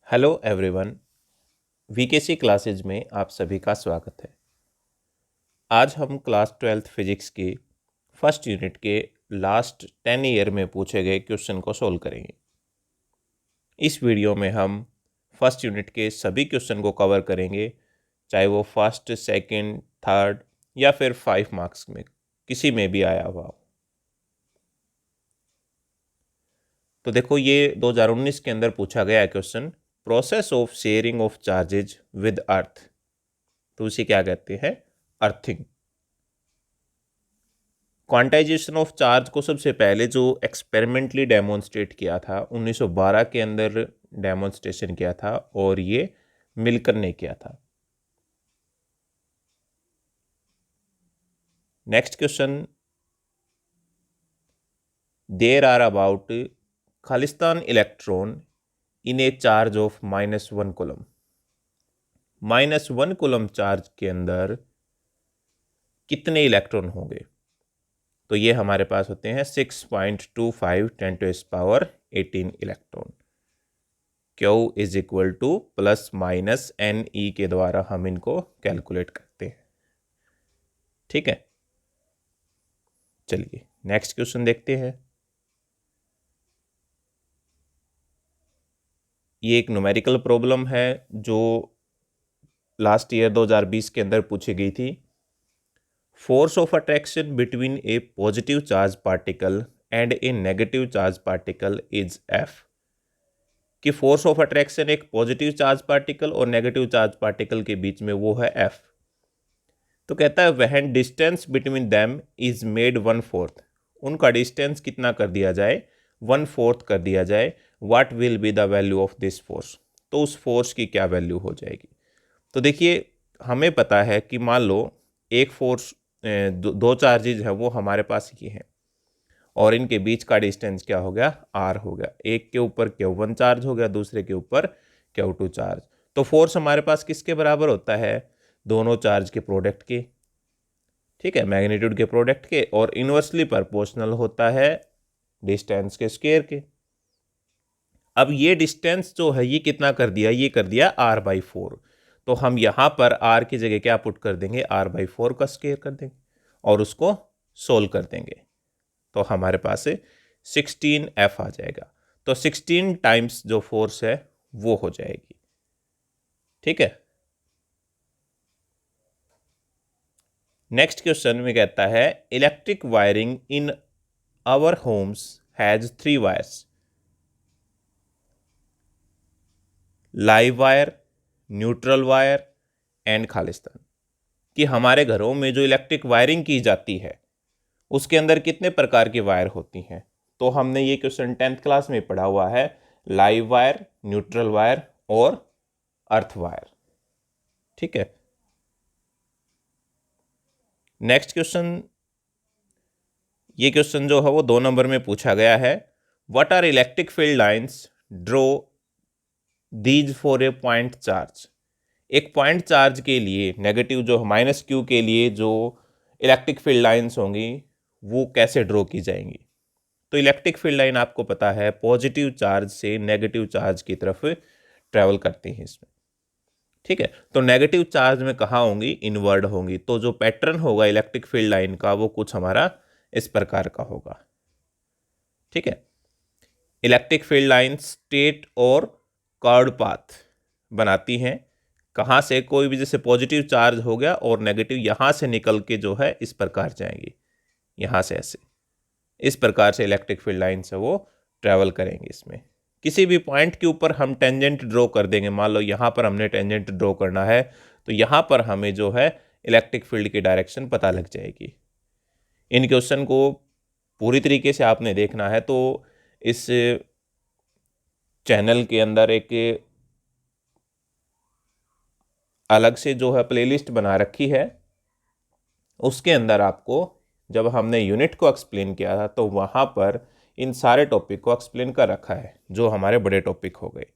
Hello everyone. वीकेसी classes में आप सभी का स्वागत है। आज हम क्लास 12th फिजिक्स की फर्स्ट यूनिट के लास्ट 10 ईयर में पूछे गए क्वेश्चन को सोल्व करेंगे। इस वीडियो में हम फर्स्ट यूनिट के सभी क्वेश्चन को कवर करेंगे, चाहे वो फर्स्ट, सेकंड, थर्ड या फिर 5 मार्क्स में किसी में भी आया हुआ हो। तो देखो, ये 2019 के अंदर पूछा गया है question, process of sharing of charges with अर्थ। तो उसे क्या कहते हैं? अर्थिंग। क्वांटाइजेशन ऑफ चार्ज को सबसे पहले जो एक्सपेरिमेंटली डेमोन्स्ट्रेट किया था 1912 के अंदर डेमोन्स्ट्रेशन किया था, और ये मिल्कर ने किया था। Next question, there are about खालिस्तान electron in a charge of -1 coulomb. -1 coulomb charge के अंदर कितने इलेक्ट्रॉन होंगे? तो ये हमारे पास होते हैं 6.25 10⁻18 electron. Q is equal to ±NE के द्वारा हम इनको कैलकुलेट करते हैं। ठीक है, चलिए नेक्स्ट क्वेश्चन देखते हैं। ये एक न्यूमेरिकल प्रॉब्लम है जो लास्ट ईयर 2020 के अंदर पूछी गई थी। Force of attraction between A positive charge particle and A negative charge particle is F। कि फोर्स ऑफ अट्रैक्शन एक पॉजिटिव चार्ज पार्टिकल और नेगेटिव चार्ज पार्टिकल के बीच में वो है F। तो कहता है when distance between them is made 1/4, उनका डिस्टेंस कितना कर दिया जाए? 1/4 कर दिया जाए। What will be the value of this force? तो उस फोर्स की क्या वैल्यू हो जाएगी? तो देखिए, हमें पता है कि मान लो एक फोर्स, दो चार्जेज है वो हमारे पास ही हैं, और इनके बीच का डिस्टेंस क्या हो गया? R हो गया। एक के ऊपर Q1 चार्ज हो गया, दूसरे के ऊपर Q2 चार्ज। तो फोर्स हमारे पास किसके बराबर होता है? दोनों चार्ज के प्रोडक्ट के। ठीक है, मैग्नीट्यूड के प्रोडक्ट के, और इनवर्सली प्रोपोर्शनल होता है डिस्टेंस के स्क्वायर के। अब ये डिस्टेंस जो है ये कितना कर दिया? ये कर दिया R/4। तो हम यहाँ पर R की जगह क्या पुट कर देंगे? R/4 का स्क्वायर कर देंगे और उसको सोल्व कर देंगे। तो हमारे पास 16F आ जाएगा। तो 16 टाइम्स जो फोर्स है वो हो जाएगी। ठीक है, नेक्स्ट क्वेश्चन में कहता है electric wiring in our homes has 3 wires, live wire, neutral wire and खालिस्तान। कि हमारे घरों में जो इलेक्ट्रिक वायरिंग की जाती है उसके अंदर कितने प्रकार की वायर होती हैं? तो हमने ये क्वेश्चन 10th क्लास में पढ़ा हुआ है, लाइव वायर, न्यूट्रल वायर और अर्थ वायर। ठीक है, नेक्स्ट क्वेश्चन, ये क्वेश्चन जो है वो 2 नंबर में पूछा गया है। What are electric field lines draw these for a point charge. एक पॉइंट चार्ज के लिए नेगेटिव जो -Q के लिए जो इलेक्ट्रिक फील्ड लाइंस होंगी वो कैसे ड्रॉ की जाएंगी? तो इलेक्ट्रिक फील्ड लाइन आपको पता है पॉजिटिव चार्ज से नेगेटिव चार्ज की तरफ ट्रैवल करती हैं इसमें। ठीक है, तो नेगेटिव चार्ज में कहाँ होंगी? इनवर्ड होंगी। तो जो पैटर्न होगा इलेक्ट्रिक फील्ड लाइन का वो कुछ हमारा इस प्रकार का होगा। ठीक है, इलेक्ट्रिक फील्ड लाइन स्ट्रेट और कर्व्ड पाथ बनाती हैं। कहाँ से? कोई भी जैसे पॉजिटिव चार्ज हो गया और नेगेटिव यहाँ से निकल के जो है इस प्रकार जाएंगी, यहाँ से ऐसे, इस प्रकार से इलेक्ट्रिक फील्ड लाइन से वो ट्रैवल करेंगे। इसमें किसी भी पॉइंट के ऊपर हम टेंजेंट ड्रॉ कर देंगे। मान लो यहाँ पर हमने टेंजेंट ड्रॉ करना है, तो यहाँ पर हमें जो है इलेक्ट्रिक फील्ड की डायरेक्शन पता लग जाएगी। इन क्वेश्चन को पूरी तरीके से आपने देखना है तो इस चैनल के अंदर एक अलग से जो है प्लेलिस्ट बना रखी है, उसके अंदर आपको जब हमने यूनिट को एक्सप्लेन किया था तो वहाँ पर इन सारे टॉपिक को एक्सप्लेन कर रखा है जो हमारे बड़े टॉपिक हो गए।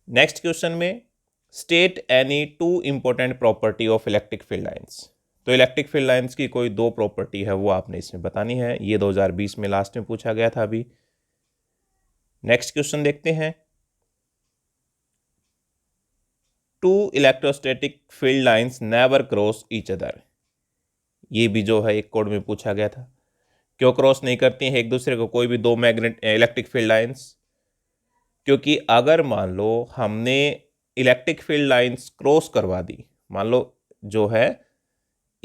नेक्स्ट क्वेश्चन में state any 2 important property of electric field lines. तो इलेक्ट्रिक फील्ड लाइंस की कोई 2 प्रॉपर्टी है वो आपने इसमें बतानी है। ये 2020 में लास्ट में पूछा गया था अभी। नेक्स्ट क्वेश्चन देखते हैं। Two electrostatic field lines never cross each other. ये भी जो है एक कोड में पूछा गया था। क्यों क्रॉस नहीं करती हैं एक दूसरे को कोई भी दो इलेक्ट्रिक फील्ड लाइंस? क्योंकि अगर मान लो हमने इलेक्ट्रिक फील्ड लाइंस क्रॉस करवा दी, मान लो जो है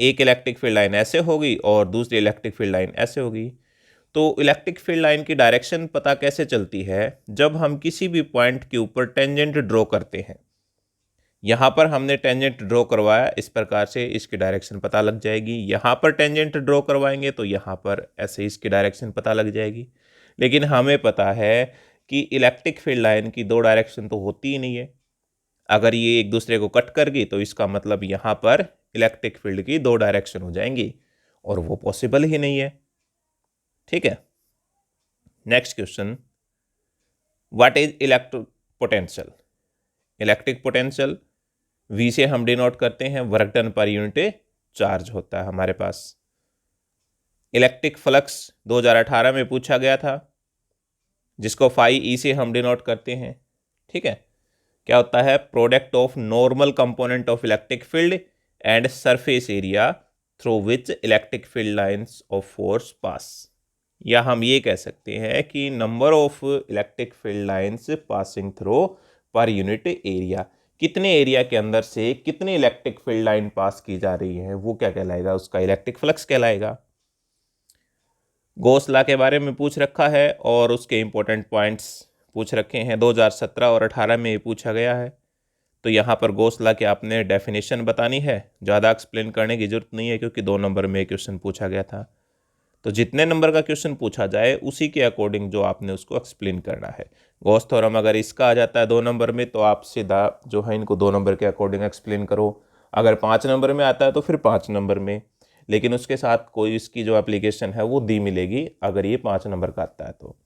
एक इलेक्ट्रिक फील्ड लाइन ऐसे होगी और दूसरी इलेक्ट्रिक फील्ड लाइन ऐसे होगी, तो इलेक्ट्रिक फील्ड लाइन की डायरेक्शन पता कैसे चलती है? जब हम किसी भी पॉइंट के ऊपर टेंजेंट ड्रॉ करते हैं। यहाँ पर हमने टेंजेंट ड्रॉ करवाया, इस प्रकार से इसकी डायरेक्शन पता लग जाएगी। यहाँ पर टेंजेंट ड्रॉ करवाएंगे तो यहाँ पर ऐसे इसकी डायरेक्शन पता लग जाएगी। लेकिन हमें पता है कि इलेक्ट्रिक फील्ड लाइन की दो डायरेक्शन तो होती ही नहीं है। अगर ये एक दूसरे को कट कर गई तो इसका मतलब यहाँ पर इलेक्ट्रिक फील्ड की दो डायरेक्शन हो जाएंगी, और वो पॉसिबल ही नहीं है। ठीक है। Next question, what is electric potential? Electric potential V से हम डिनोट करते हैं, work done per unit charge होता है हमारे पास। इलेक्ट्रिक फ्लक्स 2018 में पूछा गया था, जिसको फाई E से हम डिनोट करते हैं। ठीक है। क्या होता है? Product of normal component of electric field and surface area through which electric field lines of force pass. या हम ये कह सकते हैं कि number of electric field lines passing through per unit area, कितने एरिया के अंदर से कितनी इलेक्ट्रिक फील्ड लाइन पास की जा रही है, वो क्या कहलाएगा? उसका इलेक्ट्रिक फ्लक्स कहलाएगा। गॉस लॉ के बारे में पूछ रखा है और उसके इंपॉर्टेंट पॉइंट्स पूछ रखे हैं। 2017 और 18 में ये पूछा गया है। तो यहाँ पर गॉस लॉ की आपने डेफिनेशन बतानी है, ज़्यादा एक्सप्लेन करने की जरूरत नहीं है क्योंकि 2 नंबर में क्वेश्चन पूछा गया था। तो जितने नंबर का क्वेश्चन पूछा जाए उसी के अकॉर्डिंग जो आपने उसको एक्सप्लेन करना है। गॉस थ्योरम अगर इसका आ जाता है 2 नंबर में तो आप सीधा जो है इनको 2 नंबर के अकॉर्डिंग एक्सप्लेन करो। अगर 5 नंबर में आता है तो फिर 5 नंबर में, लेकिन उसके साथ कोई इसकी जो एप्लीकेशन है वो दी मिलेगी अगर ये 5 नंबर का आता है तो।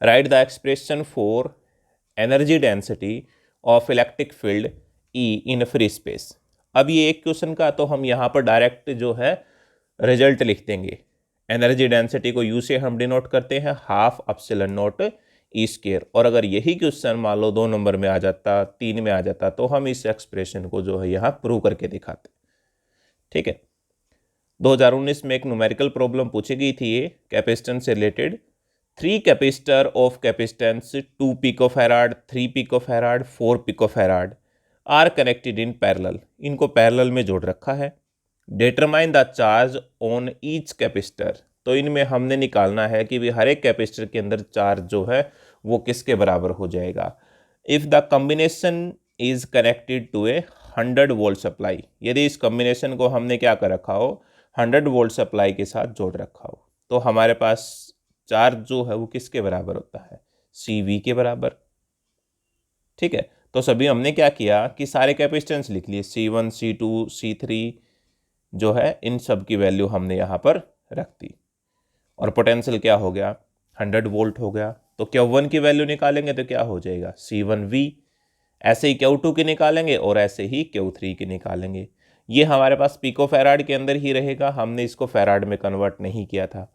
Right the expression for energy density of electric field E in free space. अब ये एक क्वेश्चन का, तो हम यहाँ पर डायरेक्ट जो है रिजल्ट लिख देंगे। एनर्जी डेंसिटी को U से हम डिनोट करते हैं half epsilon not E square. और अगर यही क्वेश्चन मान लो 2 नंबर में आ जाता, 3 में आ जाता, तो हम इस एक्सप्रेशन को जो है यहाँ प्रूव करके दिखाते। ठीक है। 2019 में एक न्यूमेरिकल प्रॉब्लम पूछी गई थी ये कैपेसिटेंस से रिलेटेड। 3 capacitor of capacitance 2 picofarad, 3 picofarad, 4 picofarad are connected in parallel. इनको पैरेलल में जोड़ रखा है। Determine the charge on each capacitor. तो इनमें हमने निकालना है कि भी हर एक कैपेसिटर के अंदर चार्ज जो है वो किसके बराबर हो जाएगा। If the combination is connected to a 100 volt supply, यदि इस कॉम्बिनेशन को हमने क्या कर रखा हो, 100 वोल्ट सप्लाई के साथ जोड़ रखा हो, तो हमारे पास चार्ज जो है वो किसके बराबर होता है? CV के बराबर। ठीक है। तो सभी हमने क्या किया कि सारे कैपेसिटेंस लिख लिए, C1, C2, C3 जो है इन सब की वैल्यू हमने यहाँ पर रख दी। और पोटेंशियल क्या हो गया? 100 वोल्ट हो गया। तो Q1 की वैल्यू निकालेंगे तो क्या हो जाएगा? C1V। ऐसे ही Q2 की निकालेंगे और ऐसे ही Q3 की निकालेंगे। ये हमारे पास पिको फैराड के अंदर ही रहेगा, हमने इसको फैराड में कन्वर्ट नहीं किया था।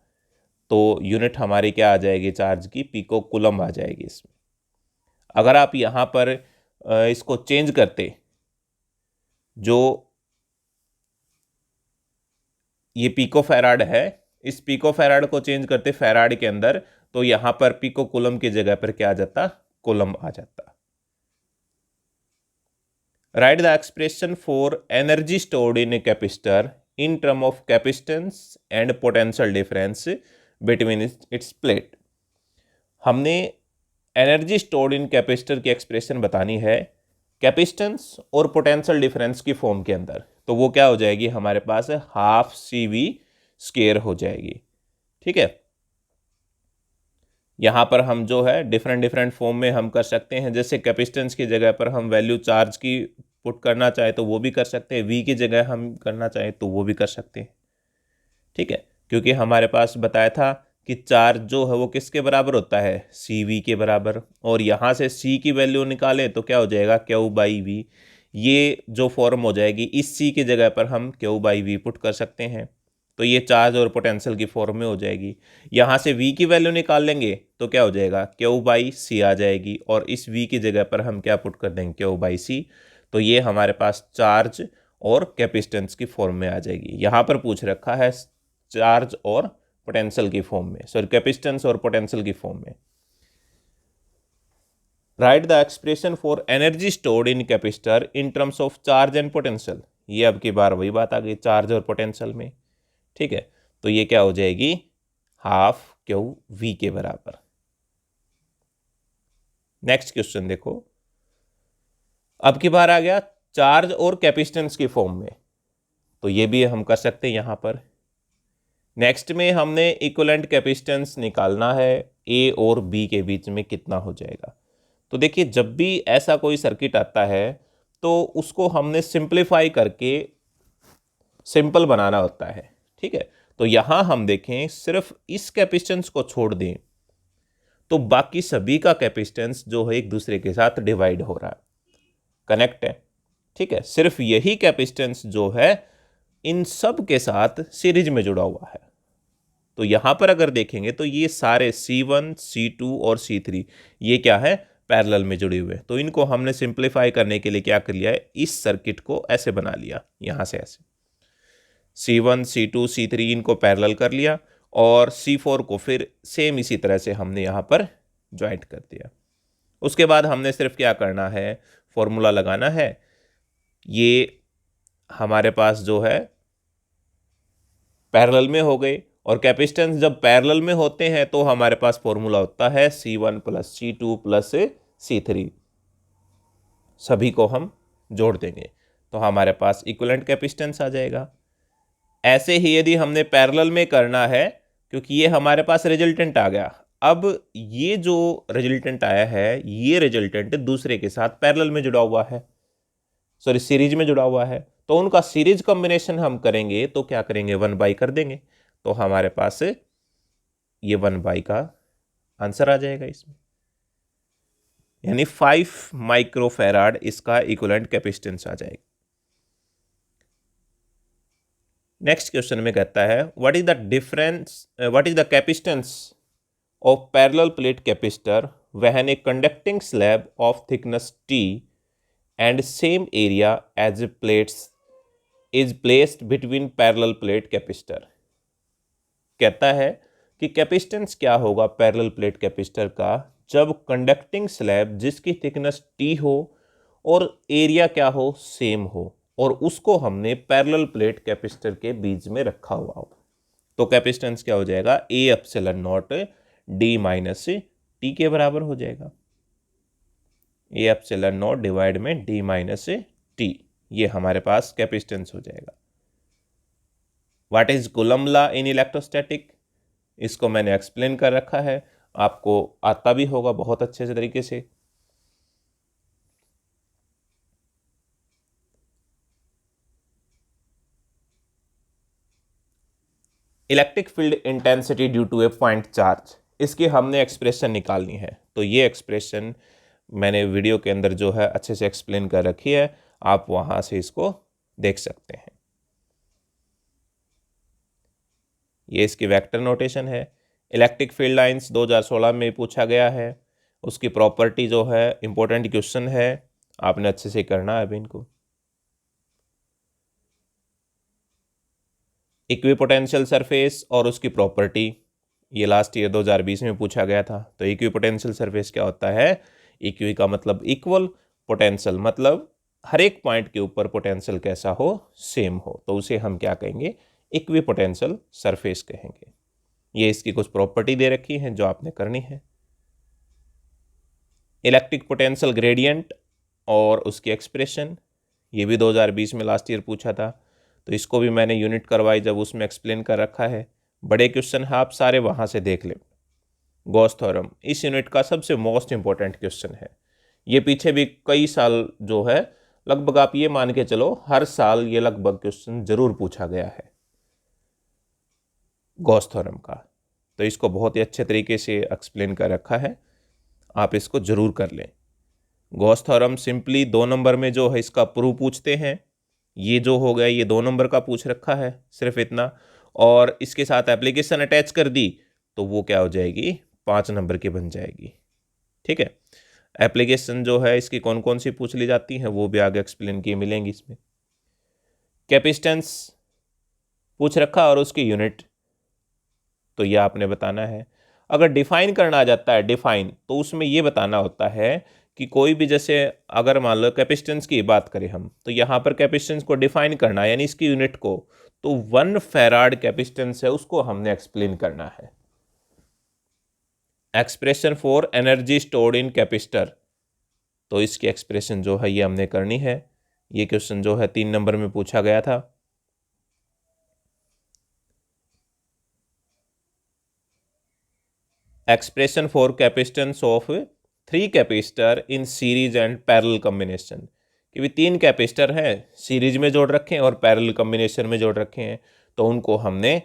तो यूनिट हमारी क्या आ जाएगी चार्ज की? पिको कूलम आ जाएगी इसमें। अगर आप यहाँ पर इसको चेंज करते, जो ये पिको फैराड है, इस पिको फैराड को चेंज करते फैराड के अंदर, तो यहाँ पर पिको कूलम की जगह पर क्या आ जाता? कूलम आ जाता। Right the expression for energy stored in a capacitor in term of capacitance and potential difference between its plate. हमने एनर्जी स्टोर्ड इन कैपेसिटर की एक्सप्रेशन बतानी है कैपेसिटेंस और पोटेंशियल डिफरेंस की फॉर्म के अंदर। तो वो क्या हो जाएगी हमारे पास? हाफ CV स्क्वायर हो जाएगी। ठीक है। यहाँ पर हम जो है डिफरेंट फॉर्म में हम कर सकते हैं। जैसे कैपेसिटेंस की जगह पर हम वैल्यू चार्ज की पुट करना चाहे तो वो भी कर सकते हैं, V की जगह हम करना चाहें तो वो भी कर सकते हैं। ठीक है। क्योंकि हमारे पास बताया था कि चार्ज जो है वो किसके बराबर होता है? CV के बराबर। और यहाँ से C की वैल्यू निकालें तो क्या हो जाएगा? Q/V। ये जो फॉर्म हो जाएगी, इस C की जगह पर हम Q/V पुट कर सकते हैं। तो ये चार्ज और पोटेंशियल की फॉर्म में हो जाएगी। यहाँ से V की वैल्यू निकाल लेंगे तो क्या हो जाएगा, Q/C आ जाएगी, और इस V की जगह पर हम क्या पुट कर देंगे, Q/C। तो ये हमारे पास चार्ज और कैपेसिटेंस की फॉर्म में आ जाएगी। यहाँ पर पूछ रखा है चार्ज और पोटेंशियल की फॉर्म में, सॉरी कैपेसिटेंस और पोटेंशियल की फॉर्म में। Right the expression for energy stored in capacitor in terms of charge and potential. ये अब की बार वही बात आ गई, चार्ज और पोटेंशियल में। ठीक है, तो ये क्या हो जाएगी, हाफ Q/V के बराबर। नेक्स्ट क्वेश्चन देखो, अब की बार आ गया चार्ज और कैपेसिटेंस की फॉर्म में, तो ये भी हम कर सकते हैं यहाँ पर। नेक्स्ट में हमने इक्विवेलेंट कैपेसिटेंस निकालना है, A और B के बीच में कितना हो जाएगा। तो देखिए, जब भी ऐसा कोई सर्किट आता है तो उसको हमने सिंप्लीफाई करके सिंपल बनाना होता है। ठीक है, तो यहां हम देखें सिर्फ इस कैपेसिटेंस को छोड़ दें तो बाकी सभी का कैपेसिटेंस जो है एक दूसरे के साथ डिवाइड हो रहा है, कनेक्ट है। ठीक है, सिर्फ यही कैपेसिटेंस जो है इन सब के साथ सीरीज में जुड़ा हुआ है। तो यहां पर अगर देखेंगे तो ये सारे C1, C2 और C3 ये क्या है, पैरेलल में जुड़े हुए। तो इनको हमने सिंप्लीफाई करने के लिए क्या कर लिया है, इस सर्किट को ऐसे बना लिया, यहां से ऐसे C1, C2, C3 इनको पैरेलल कर लिया, और C4 को फिर सेम इसी तरह से हमने यहां पर ज्वाइंट कर दिया। उसके बाद हमने सिर्फ क्या करना है, फॉर्मूला लगाना है। ये हमारे पास जो है पैरेलल में हो गए, और कैपेसिटेंस जब पैरेलल में होते हैं तो हमारे पास फॉर्मूला होता है C1 + C2 + C3। सभी को हम जोड़ देंगे तो हमारे पास इक्विवेलेंट कैपेसिटेंस आ जाएगा। ऐसे ही यदि हमने पैरेलल में करना है, क्योंकि ये हमारे पास रिजल्टेंट आ गया, अब ये जो रिजल्टेंट आया है ये रिजल्टेंट दूसरे के साथ पैरेलल में जुड़ा हुआ है, सॉरी सीरीज में जुड़ा हुआ है, तो उनका सीरीज कॉम्बिनेशन हम करेंगे तो क्या करेंगे, 1/, कर देंगे। तो हमारे पास ये 1/, का आंसर आ जाएगा इसमें, यानी 5 माइक्रोफैराड इसका इक्विवेलेंट कैपेसिटेंस आ जाएगा। नेक्स्ट क्वेश्चन में कहता है what is the capacitance of parallel plate capacitor when a conducting slab of thickness T and same area as plates is placed between parallel plate capacitor। कहता है कि capacitance क्या होगा parallel plate capacitor का जब कंडक्टिंग स्लैब जिसकी thickness T हो और एरिया क्या हो, सेम हो, और उसको हमने पैरेलल प्लेट कैपेसिटर के बीच में रखा हुआ हो। तो कैपेसिटेंस क्या हो जाएगा, A∪0 D - T के बराबर हो जाएगा। A∪0 डिवाइड में D - T, ये हमारे पास कैपेसिटेंस हो जाएगा। What is coulomb law in electrostatic, इसको मैंने एक्सप्लेन कर रखा है, आपको आता भी होगा बहुत अच्छे से तरीके से। Electric field intensity due to a point charge, इसकी हमने एक्सप्रेशन निकालनी है। तो ये एक्सप्रेशन मैंने वीडियो के अंदर जो है अच्छे से एक्सप्लेन कर रखी है, आप वहां से इसको देख सकते हैं। ये इसकी वेक्टर नोटेशन है। इलेक्ट्रिक फील्ड लाइंस 2016 में पूछा गया है, उसकी प्रॉपर्टी जो है इंपॉर्टेंट क्वेश्चन है, आपने अच्छे से करना है अभी इनको। इक्विपोटेंशियल सरफेस और उसकी प्रॉपर्टी, ये लास्ट ईयर 2020 में पूछा गया था। तो इक्विपोटेंशियल सरफेस क्या होता है, इक्वी का मतलब इक्वल, पोटेंशियल मतलब हर एक पॉइंट के ऊपर पोटेंशियल कैसा हो, सेम हो, तो उसे हम क्या कहेंगे, इक्विपोटेंशियल सरफेस कहेंगे। ये इसकी कुछ प्रॉपर्टी दे रखी है जो आपने करनी है। इलेक्ट्रिक पोटेंशियल ग्रेडियंट और उसकी एक्सप्रेशन, ये भी 2020 में लास्ट ईयर पूछा था, तो इसको भी मैंने यूनिट करवाई जब उसमें एक्सप्लेन कर रखा है। बड़े क्वेश्चन है, आप सारे वहाँ से देख लें। गॉस थ्योरम इस यूनिट का सबसे मोस्ट इंपॉर्टेंट क्वेश्चन है। ये पीछे भी कई साल जो है, लगभग आप ये मान के चलो हर साल ये लगभग क्वेश्चन जरूर पूछा गया है गॉस थ्योरम का। तो इसको बहुत ही अच्छे तरीके से एक्सप्लेन कर रखा है, आप इसको जरूर कर लें। गॉस थ्योरम सिंपली 2 नंबर में जो है इसका प्रूफ पूछते हैं, ये जो हो गया ये 2 नंबर का पूछ रखा है, सिर्फ इतना। और इसके साथ एप्लीकेशन अटैच कर दी तो वो क्या हो जाएगी, 5 नंबर की बन जाएगी। ठीक है, एप्लीकेशन जो है इसकी कौन कौन सी पूछ ली जाती हैं वो भी आगे एक्सप्लेन किए मिलेंगी इसमें। कैपेसिटेंस पूछ रखा और उसकी यूनिट, तो ये आपने बताना है। अगर डिफाइन करना आ जाता है, डिफाइन, तो उसमें ये बताना होता है कि कोई भी, जैसे अगर मान लो कैपेसिटेंस की बात करें हम, तो यहाँ पर कैपेसिटेंस को डिफाइन करना है यानी इसकी यूनिट को, तो 1 फैराड कैपेसिटेंस है उसको हमने एक्सप्लेन करना है। Expression for energy stored in capacitor, तो इसकी एक्सप्रेशन जो है ये हमने करनी है। ये क्वेश्चन जो है 3 नंबर में पूछा गया था। Expression for capacitance of 3 capacitor in series and parallel combination, कि भी 3 कैपेसिटर हैं, सीरीज में जोड़ रखे हैं और पैरेलल कॉम्बिनेशन में जोड़ रखे हैं, तो उनको हमने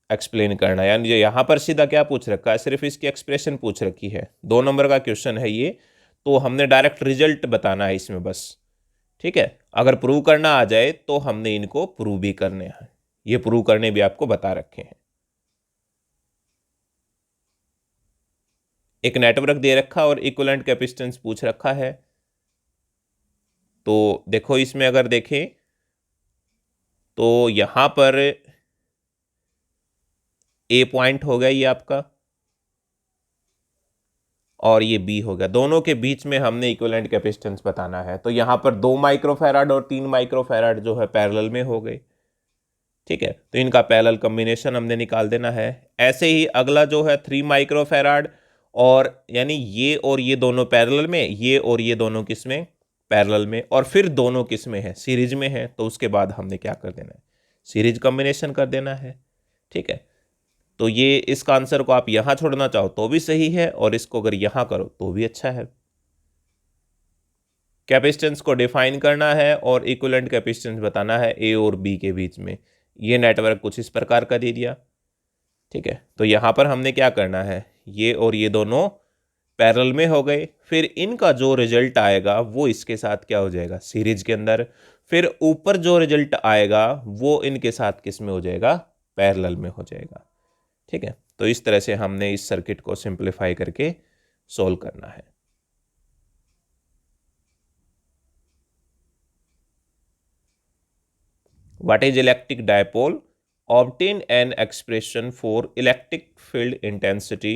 एक्सप्लेन करना है। यानी यहाँ पर सीधा क्या पूछ रखा है, सिर्फ इसकी एक्सप्रेशन पूछ रखी है। 2 नंबर का क्वेश्चन है ये, तो हमने डायरेक्ट रिजल्ट बताना है इसमें बस। ठीक है, अगर प्रूव करना आ जाए तो हमने इनको प्रूव भी करने हैं, ये प्रूव करने भी आपको बता रखे हैं। एक नेटवर्क दे रखा और इक्विवेलेंट कैपेसिटेंस पूछ रखा है। तो देखो इसमें अगर देखें तो यहां पर ए पॉइंट हो गया ये आपका, और ये बी हो गया, दोनों के बीच में हमने इक्विवेलेंट कैपेसिटेंस बताना है। तो यहां पर 2 माइक्रोफैराड और 3 माइक्रोफैराड जो है पैरेलल में हो गए। ठीक है, तो इनका पैरेलल कॉम्बिनेशन हमने निकाल देना है। ऐसे ही अगला जो है 3 माइक्रोफैराड, और यानी ये और ये दोनों पैरेलल में, ये और ये दोनों किस में, पैरेलल में, और फिर दोनों किस में है, सीरीज में है। तो उसके बाद हमने क्या कर देना है, सीरीज कॉम्बिनेशन कर देना है। ठीक है, तो ये इसका आंसर को आप यहां छोड़ना चाहो तो भी सही है, और इसको अगर यहां करो तो भी अच्छा है। कैपेसिटेंस को डिफाइन करना है और इक्विवेलेंट कैपेसिटेंस बताना है ए और बी के बीच में। ये नेटवर्क कुछ इस प्रकार का दे दिया। ठीक है, तो यहां पर हमने क्या करना है, ये और ये दोनों पैरेलल में हो गए, फिर इनका जो रिजल्ट आएगा वो इसके साथ क्या हो जाएगा, सीरीज के अंदर। फिर ऊपर जो रिजल्ट आएगा वो इनके साथ किस में हो जाएगा, पैरेलल में हो जाएगा। ठीक है, तो इस तरह से हमने इस सर्किट को सिंप्लीफाई करके सोल्व करना है। What is electric dipole? Obtain an expression for electric field intensity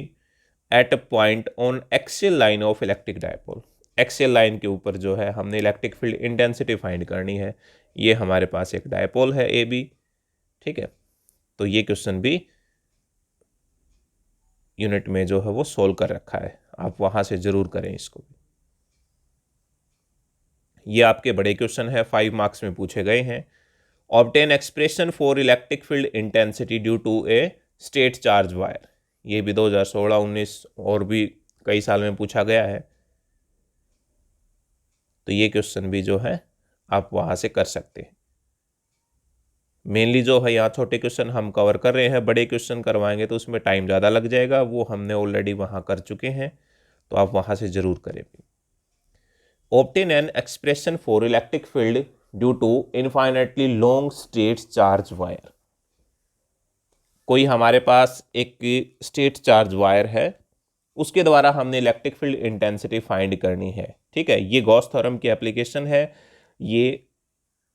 at a point on axial line of electric dipole. Axial line के ऊपर जो है हमने इलेक्ट्रिक फील्ड इंटेंसिटी फाइंड करनी है। ये हमारे पास एक डायपोल है ए बी। ठीक है, तो ये क्वेश्चन भी यूनिट में जो है वो सोल्व कर रखा है, आप वहां से जरूर करें इसको। ये आपके बड़े क्वेश्चन है, 5 मार्क्स में पूछे गए हैं। Obtain expression for electric field intensity due to a straight charge wire, ये भी 2016, 19 और भी कई साल में पूछा गया है। तो ये क्वेश्चन भी जो है आप वहां से कर सकते हैं। मेनली जो है यहाँ छोटे क्वेश्चन हम कवर कर रहे हैं, बड़े क्वेश्चन करवाएंगे तो उसमें टाइम ज़्यादा लग जाएगा, वो हमने ऑलरेडी वहाँ कर चुके हैं, तो आप वहाँ से ज़रूर करें। Obtain an expression for electric field due to infinitely long straight charge wire. कोई हमारे पास एक स्टेट चार्ज वायर है, उसके द्वारा हमने इलेक्ट्रिक फील्ड इंटेंसिटी फाइंड करनी है। ठीक है, ये गॉस थ्योरम की एप्लीकेशन है, ये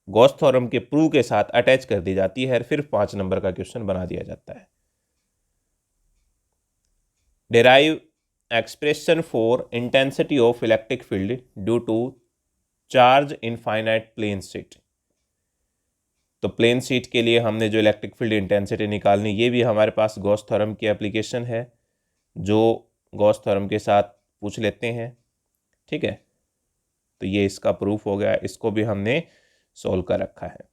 गॉस थ्योरम के प्रूव के साथ अटैच कर दी जाती है, फिर 5 नंबर का क्वेश्चन बना दिया जाता है। Derive expression for intensity of electric field due to charge infinite plane sheet. तो प्लेन शीट के लिए हमने जो इलेक्ट्रिक फील्ड इंटेंसिटी निकालनी, ये भी हमारे पास गॉस थ्योरम की एप्लीकेशन है, जो गॉस थ्योरम के साथ पूछ लेते हैं। ठीक है, तो ये इसका प्रूफ हो गया, इसको भी हमने सोल्व कर रखा है।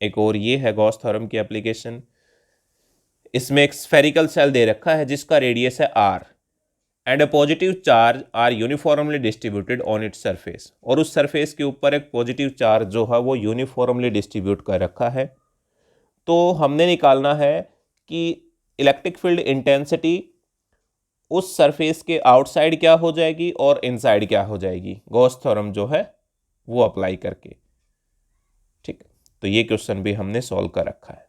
एक और ये है गॉस थ्योरम की एप्लीकेशन, इसमें एक स्फेरिकल सेल दे रखा है जिसका रेडियस है r and a positive charge are uniformly distributed on its surface, और उस सरफेस के ऊपर एक पॉजिटिव चार्ज जो है वो यूनिफॉर्मली डिस्ट्रीब्यूट कर रखा है। तो हमने निकालना है कि इलेक्ट्रिक फील्ड इंटेंसिटी उस सरफेस के आउटसाइड क्या हो जाएगी और इनसाइड क्या हो जाएगी, गॉस थ्योरम जो है वो अप्लाई करके। ठीक, तो ये क्वेश्चन भी हमने सॉल्व कर रखा है।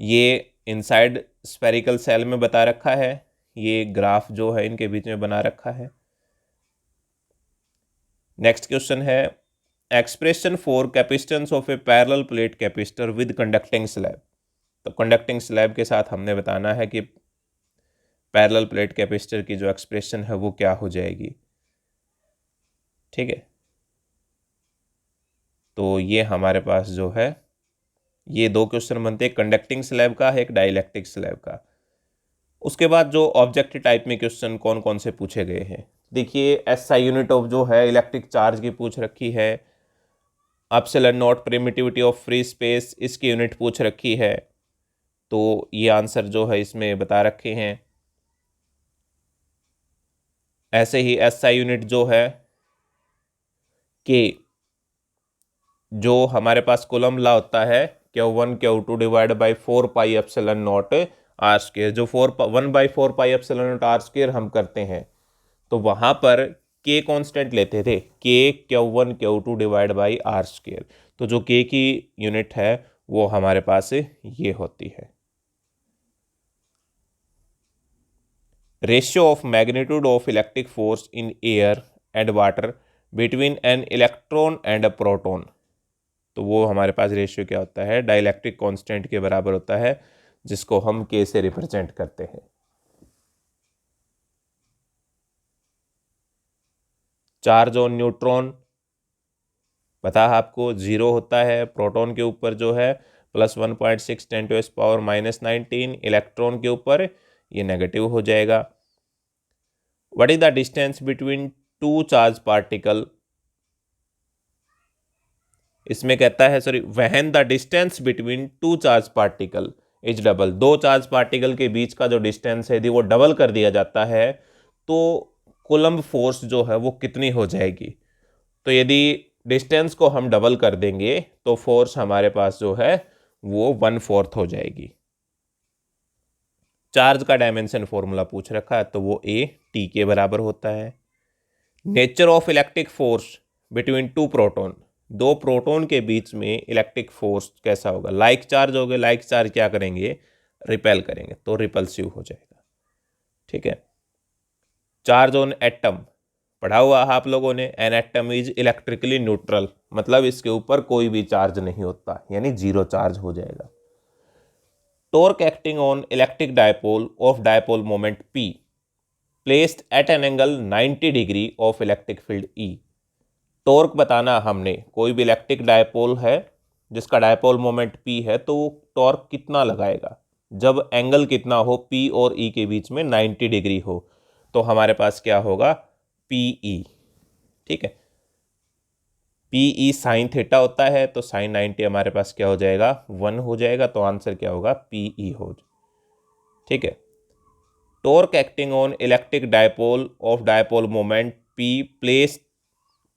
ये इनसाइड स्फेरिकल सेल में बता रखा है, ये ग्राफ जो है इनके बीच में बना रखा है। नेक्स्ट क्वेश्चन है expression for capacitance of A parallel plate capacitor with conducting slab. तो कंडक्टिंग स्लैब के साथ हमने बताना है कि पैरेलल प्लेट कैपेसिटर की जो एक्सप्रेशन है वो क्या हो जाएगी। ठीक है, तो ये हमारे पास जो है ये दो क्वेश्चन बनते हैं, कंडक्टिंग स्लैब का है, एक डाइलेक्ट्रिक स्लैब का। उसके बाद जो ऑब्जेक्टिव टाइप में क्वेश्चन कौन कौन से पूछे गए हैं, देखिए एसआई यूनिट ऑफ जो है इलेक्ट्रिक चार्ज की पूछ रखी है, epsilon not permittivity of free space इसकी यूनिट पूछ रखी है। तो ये आंसर जो है इसमें बता रखे हैं। ऐसे ही एसआई यूनिट जो है के जो हमारे पास कूलम लॉ होता है Q1 Q2 divide by 4 pi epsilon naught r square, जो 1/4 pi epsilon naught r square हम करते हैं, तो वहां पर के कांस्टेंट लेते थे, के Q1 Q2 divide by are square. तो जो के की यूनिट है वो हमारे पास ये होती है। Ratio of magnitude of electric force in air and water between an electron and a proton. तो वो हमारे पास रेशियो क्या होता है, डाइलेक्ट्रिक कांस्टेंट के बराबर होता है, जिसको हम के से रिप्रेजेंट करते हैं। चार्ज ऑन न्यूट्रॉन पता है आपको 0 होता है, प्रोटॉन के ऊपर जो है +1.6 × 10⁻⁻19, इलेक्ट्रॉन के ऊपर ये नेगेटिव हो जाएगा। What is the distance between two charge particle, इसमें कहता है sorry when the distance between two charge particle is double, दो चार्ज पार्टिकल के बीच का जो डिस्टेंस है यदि वो डबल कर दिया जाता है तो कूलम्ब फोर्स जो है वो कितनी हो जाएगी। तो यदि डिस्टेंस को हम डबल कर देंगे तो फोर्स हमारे पास जो है वो 1/4 हो जाएगी। चार्ज का डायमेंशन फॉर्मूला पूछ रखा है तो वो ए टी के बराबर होता है। Nature of electric force between two proton, दो प्रोटॉन के बीच में इलेक्ट्रिक फोर्स कैसा होगा, लाइक चार्ज हो गए, लाइक चार्ज क्या करेंगे, रिपेल करेंगे, तो रिपल्सिव हो जाएगा। ठीक है, चार्ज ऑन एटम पढ़ा हुआ है आप लोगों ने, an atom is electrically neutral, मतलब इसके ऊपर कोई भी चार्ज नहीं होता, यानी 0 चार्ज हो जाएगा। Torque acting on electric dipole of dipole moment P placed at an angle 90 degree of electric field E। Torque बताना हमने, कोई भी इलेक्ट्रिक डायपोल है जिसका डायपोल मोमेंट P है तो टॉर्क कितना लगाएगा जब एंगल कितना हो P और E के बीच में 90 डिग्री हो, तो हमारे पास क्या होगा PE। ठीक है, PE साइन थीटा होता है, तो साइन 90 हमारे पास क्या हो जाएगा 1 हो जाएगा, तो आंसर क्या होगा PE हो। ठीक है, torque acting on electric dipole of dipole moment P placed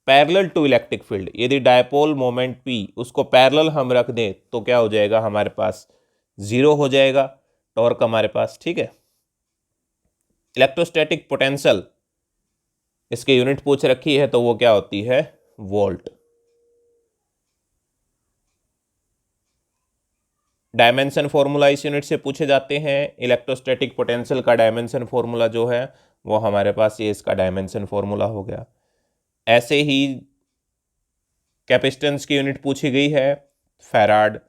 parallel to electric field, यदि डायपोल मोमेंट P उसको पैरेलल हम रख दें तो क्या हो जाएगा हमारे पास 0 हो जाएगा टॉर्क हमारे पास। ठीक है, इलेक्ट्रोस्टैटिक पोटेंशियल इसके यूनिट पूछ रखी है तो वो क्या होती है वोल्ट। डायमेंशन फॉर्मूला इस यूनिट से पूछे जाते हैं, इलेक्ट्रोस्टैटिक पोटेंशियल का डायमेंशन फॉर्मूला जो है वो हमारे पास ये इसका डायमेंशन फॉर्मूला हो गया। ऐसे ही कैपेसिटेंस की यूनिट पूछी गई है फैराड,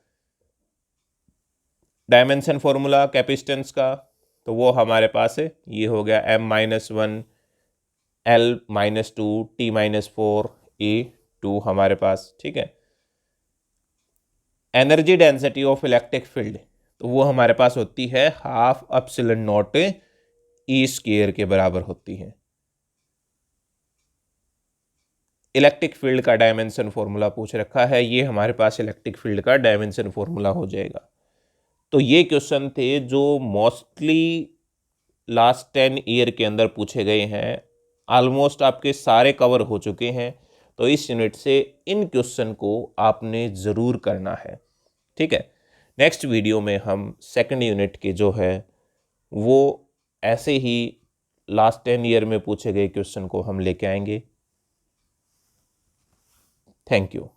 डायमेंशन फॉर्मूला कैपेसिटेंस का तो वो हमारे पास है ये हो गया M-1 L-2 T-4 A2 हमारे पास। ठीक है, energy density of electric field तो वो हमारे पास होती है ½ E स्क्वायर के बराबर होती है। इलेक्ट्रिक फील्ड का डायमेंशन फॉर्मूला पूछ रखा है, ये हमारे पास इलेक्ट्रिक फील्ड का डायमेंशन फॉर्मूला हो जाएगा। तो ये क्वेश्चन थे जो मोस्टली लास्ट 10 ईयर के अंदर पूछे गए हैं, ऑलमोस्ट आपके सारे कवर हो चुके हैं। तो इस यूनिट से इन क्वेश्चन को आपने ज़रूर करना है। ठीक है, नेक्स्ट वीडियो में हम सेकंड यूनिट के जो है वो ऐसे ही लास्ट 10 ईयर में पूछे गए क्वेश्चन को हम लेके आएंगे। Thank you.